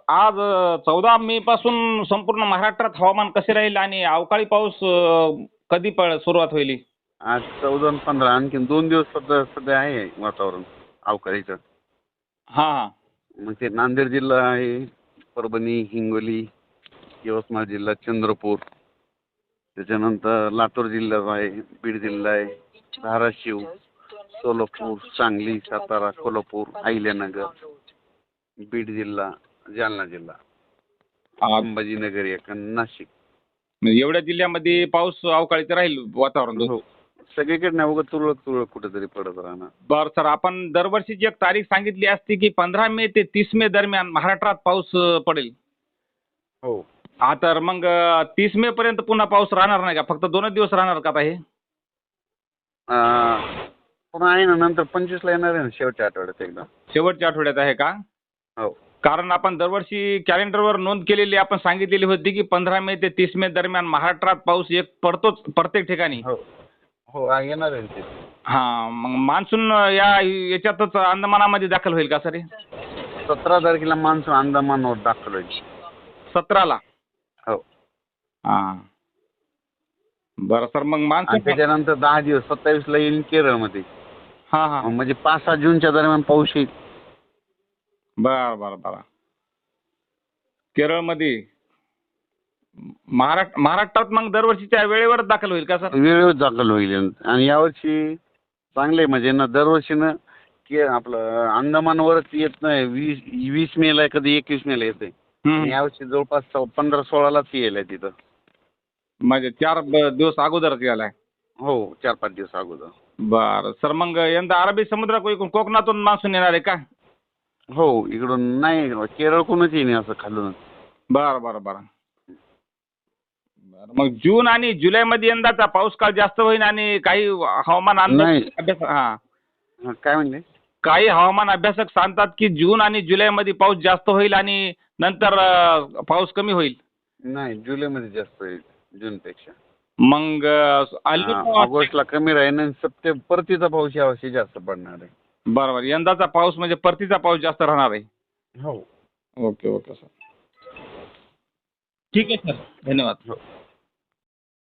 आज 14 मे पासून संपूर्ण महाराष्ट्रात हवामान कसे राहील आणि अवकाळी पाऊस कधी सुरुवात होईल? आज 14 आणि 15 आणखीन 2 दिवस सध्या आहे वातावरण अवकाळीचं. हां हां. मग ते नांदेड जिल्हा आहे, परभणी, हिंगोली, यवतमाळ जिल्हा, चंद्रपूर, त्याच्यानंतर लातूर जिल्हा आहे, बीड जिल्हा आहे, धाराशिव, सोलापूर, सांगली, सातारा, कोल्हापूर, अहिल्यानगर, बीड जिल्हा, जालना जिल्हा, संभाजीनगर एक आणि नाशिक. म्हणजे एवढ्या जिल्ह्यामध्ये पाऊस अवकाळीचं राहील वातावरण? हो, सगळीकडे नाही, उगाच तुरळक तुरळक कुठेतरी पडत राहणार. बरं सर, आपण दरवर्षीची एक तारीख सांगितली असती की 15 मे ते 30 मे दरम्यान महाराष्ट्रात पाऊस पडेल. हो, हा, तर मग 30 मे पर्यंत पुन्हा पाऊस राहणार नाही का? फक्त 2च दिवस राहणार का आता हे? पुन्हा आहे ना, नंतर 25ला येणार आहे ना, शेवटच्या आठवड्यात एकदा. शेवटच्या आठवड्यात आहे का? हो, कारण आपण दरवर्षी कॅलेंडरवर नोंद केलेली, आपण सांगितलेली होती की 15 मे ते 30 मे दरम्यान महाराष्ट्रात पाऊस पडतोच प्रत्येक ठिकाणी. हो, हो, येणार आहे ते. हां, मग मान्सून याच्यातच अंदमानामध्ये दाखल होईल का सर हे? 17 तारखेला मान्सून अंदमानवर दाखल होईल. 17ला? हो, हां. बरं सर, मग आणि मान्सून. त्याच्यानंतर 10 दिवस 27ला येईल केरळमध्ये. हां हां. म्हणजे 5-6 जूनच्या दरम्यान पाऊस येईल. बरं बरं बरं. केरळमध्ये महाराष्ट्रात मग दरवर्षीच्या वेळेवरच दाखल होईल का सर? वेळेवर दाखल होईल. आणि यावर्षी चांगले म्हणजे ना, दरवर्षीनं की आपलं अंदमानवरच येत नाही. 20 मेला कधी 21 मेला येते. यावर्षी जवळपास 15-16लाच येईल तिथं. म्हणजे 4 दिवस अगोदरच गेलाय. हो, 4-5 दिवस अगोदर. बरं सर, मग यंदा अरबी समुद्राकडून कोकणातून मान्सून येणार आहे का? हो, इकडून नाही, केरळकडूनच येईल असं खालूनच. बरं बरं बरं. बरं, मग जून आणि जुलैमध्ये यंदाचा पाऊस काळ जास्त होईल आणि काही हवामान नाही. अभ्यास काय म्हणले? काही हवामान अभ्यासक सांगतात की जून आणि जुलैमध्ये पाऊस जास्त होईल आणि नंतर पाऊस कमी होईल. नाही, जुलैमध्ये जास्त होईल जूनपेक्षा. मग ऑगस्टला कमी राहील आणि परतीचा पाऊस यावर्षी जास्त पडणार आहे. बरोबर, यंदाचा पाऊस म्हणजे परतीचा पाऊस जास्त राहणार आहे. हो, ओके ओके सर. ठीक आहे सर, धन्यवाद. हो.